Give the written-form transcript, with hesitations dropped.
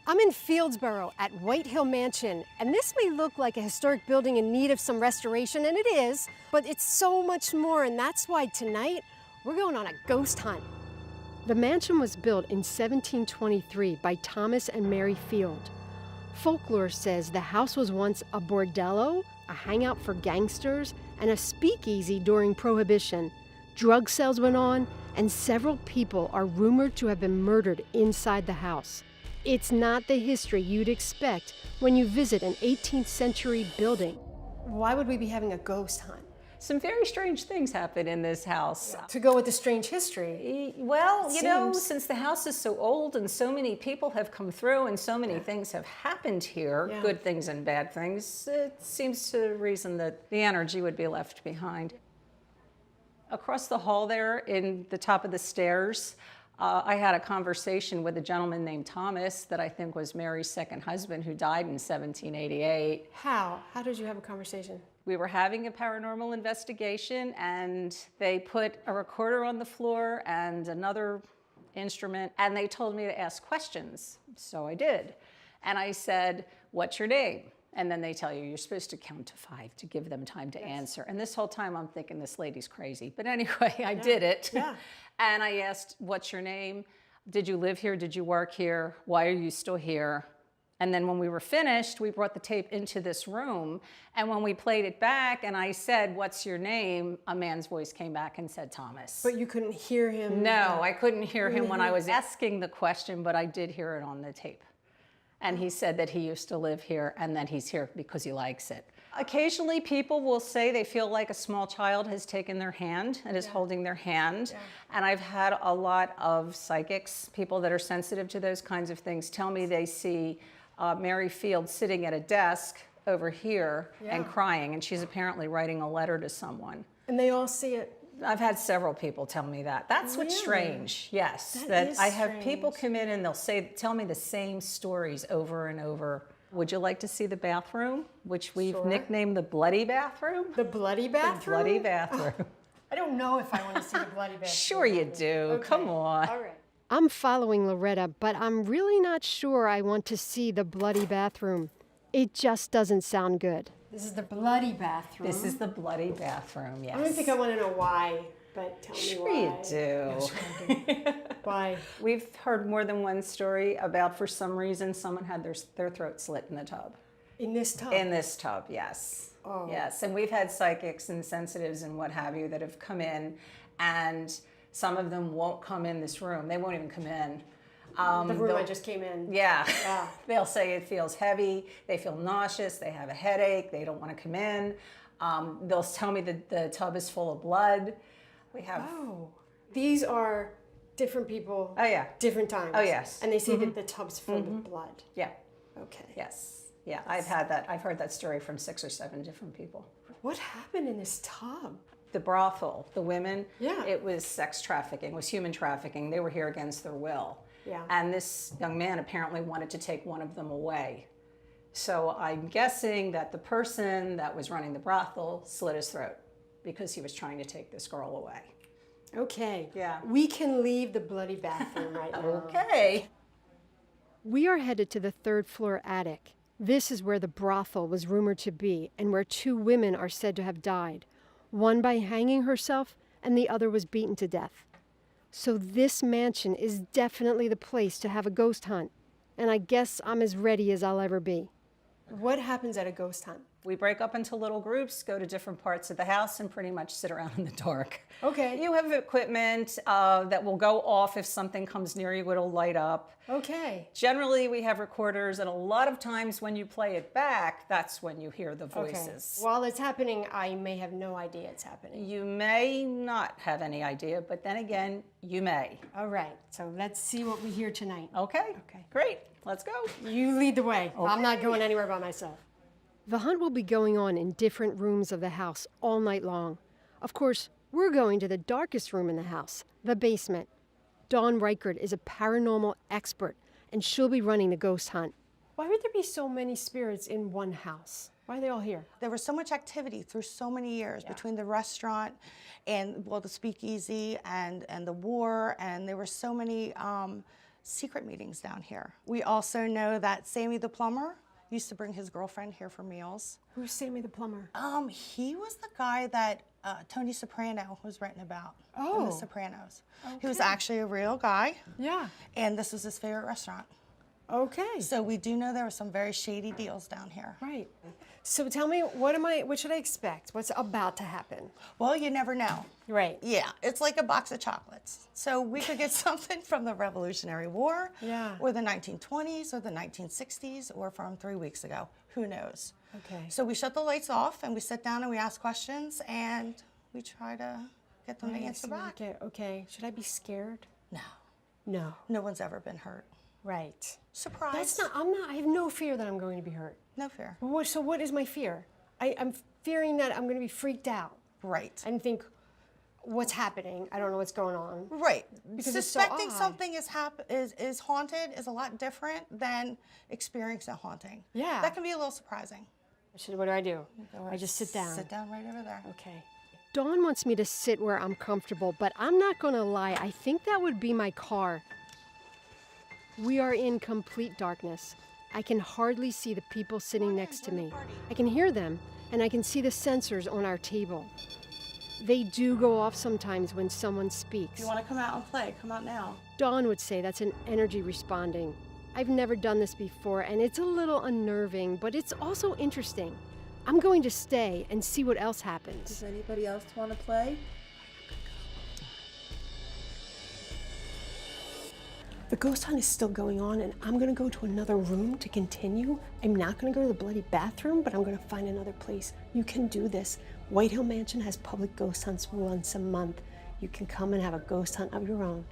I'm in Fieldsboro at White Hill Mansion, and this may look like a historic building in need of some restoration, and it is, but it's so much more, and that's why tonight we're going on a ghost hunt. The mansion was built in 1723 by Thomas and Mary Field. Folklore says the house was once a bordello, a hangout for gangsters, and a speakeasy during Prohibition. Drug sales went on, and several people are rumored to have been murdered inside the house. It's not the history you'd expect when you visit an 18th century building. Why would we be having a ghost hunt? Some very strange things happen in this house. To go with the strange history. Well, you know, since the house is so old and so many people have come through and so many things have happened here, good things and bad things, it seems to reason that the energy would be left behind. Across the hall there, in the top of the stairs, I had a conversation with a gentleman named Thomas that I think was Mary's second husband, who died in 1788. How? How did you have a conversation? We were having a paranormal investigation, and they put a recorder on the floor and another instrument, and they told me to ask questions. So I did. And I said, "What's your name?" And then they tell you, you're supposed to count to 5 to give them time to answer. And this whole time I'm thinking, this lady's crazy. But anyway, I did it. And I asked, "What's your name? Did you live here? Did you work here? Why are you still here?" And then when we were finished, we brought the tape into this room. And when we played it back and I said, "What's your name?" a man's voice came back and said, "Thomas." But you couldn't hear him? No, I couldn't hear him when I was asking the question, but I did hear it on the tape. And he said that he used to live here and that he's here because he likes it. Occasionally people will say they feel like a small child has taken their hand and is holding their hand. And I've had a lot of psychics, people that are sensitive to those kinds of things, tell me they see Mary Field sitting at a desk over here and crying, and she's apparently writing a letter to someone. And they all see it? I've had several people tell me that. That's what's strange, yes. That I have people come in and they'll tell me the same stories over and over. Would you like to see the bathroom, which we've nicknamed the Bloody Bathroom? The Bloody Bathroom? The Bloody Bathroom. I don't know if I want to see the Bloody Bathroom. Sure you do, come on. All right. I'm following Loretta, but I'm really not sure I want to see the Bloody Bathroom. It just doesn't sound good. This is the Bloody Bathroom. This is the Bloody Bathroom, yes. I don't think I want to know why, but tell me why. Sure you do. Why? We've heard more than one story about, for some reason, someone had their throat slit in the tub. In this tub? In this tub, yes. Oh. Yes, and we've had psychics and sensitives and what have you that have come in, and some of them won't come in this room. They won't even come in. The room I just came in. Yeah. They'll say it feels heavy, they feel nauseous, they have a headache, they don't want to come in. They'll tell me that the tub is full of blood. We have... Oh. These are different people. Oh, yeah. Different times. Oh, yes. And they say that the tub's filled with blood. Yeah. Okay. Yes. Yeah, I've had that. I've heard that story from 6 or 7 different people. What happened in this tub? The brothel, the women, Yeah. It was sex trafficking, it was human trafficking. They were here against their will. Yeah. And this young man apparently wanted to take one of them away. So I'm guessing that the person that was running the brothel slit his throat because he was trying to take this girl away. Okay. Yeah. We can leave the Bloody Bathroom right now. Okay. We are headed to the 3rd floor attic. This is where the brothel was rumored to be and where 2 women are said to have died. One by hanging herself and the other was beaten to death. So this mansion is definitely the place to have a ghost hunt. And I guess I'm as ready as I'll ever be. What happens at a ghost hunt? We break up into little groups, go to different parts of the house, and pretty much sit around in the dark. Okay. You have equipment that will go off if something comes near you, it'll light up. Okay. Generally, we have recorders, and a lot of times when you play it back, that's when you hear the voices. Okay. While it's happening, I may have no idea it's happening. You may not have any idea, but then again, you may. All right, so let's see what we hear tonight. Okay. Okay. Great. Let's go. You lead the way. Okay. I'm not going anywhere by myself. The hunt will be going on in different rooms of the house all night long. Of course, we're going to the darkest room in the house, the basement. Dawn Reichert is a paranormal expert, and she'll be running the ghost hunt. Why would there be so many spirits in one house? Why are they all here? There was so much activity through so many years between the restaurant and, well, the speakeasy and the war, and there were so many secret meetings down here. We also know that Sammy the plumber used to bring his girlfriend here for meals. Who's Sammy the plumber? He was the guy that Tony Soprano was written about in The Oh. Sopranos. He was actually a real guy, Yeah. and this was his favorite restaurant. Okay. So we do know there were some very shady deals down here. Right. So tell me, what should I expect? What's about to happen? Well, you never know. Right. Yeah, it's like a box of chocolates. So we could get something from the Revolutionary War, Yeah. or the 1920s, or the 1960s, or from 3 weeks ago. Who knows? Okay. So we shut the lights off, and we sit down and we ask questions, and we try to get them to answer back. Okay. Should I be scared? No, No. no one's ever been hurt. Right. Surprise. I have no fear that I'm going to be hurt. No fear. So what is my fear? I'm fearing that I'm going to be freaked out Right. and think, what's happening? I don't know what's going on. Right. Because it's so Suspecting odd. something is haunted is a lot different than experiencing a haunting. Yeah. That can be a little surprising. What do? I just sit down. Sit down right over there. Okay. Dawn wants me to sit where I'm comfortable, but I'm not going to lie. I think that would be my car. We are in complete darkness. I can hardly see the people sitting next to me. I can hear them, and I can see the sensors on our table. They do go off sometimes when someone speaks. If you want to come out and play, come out now. Dawn would say that's an energy responding. I've never done this before, and it's a little unnerving, but it's also interesting. I'm going to stay and see what else happens. Does anybody else want to play? The ghost hunt is still going on, and I'm gonna go to another room to continue. I'm not gonna go to the bloody bathroom, but I'm gonna find another place. You can do this. White Hill Mansion has public ghost hunts once a month. You can come and have a ghost hunt of your own.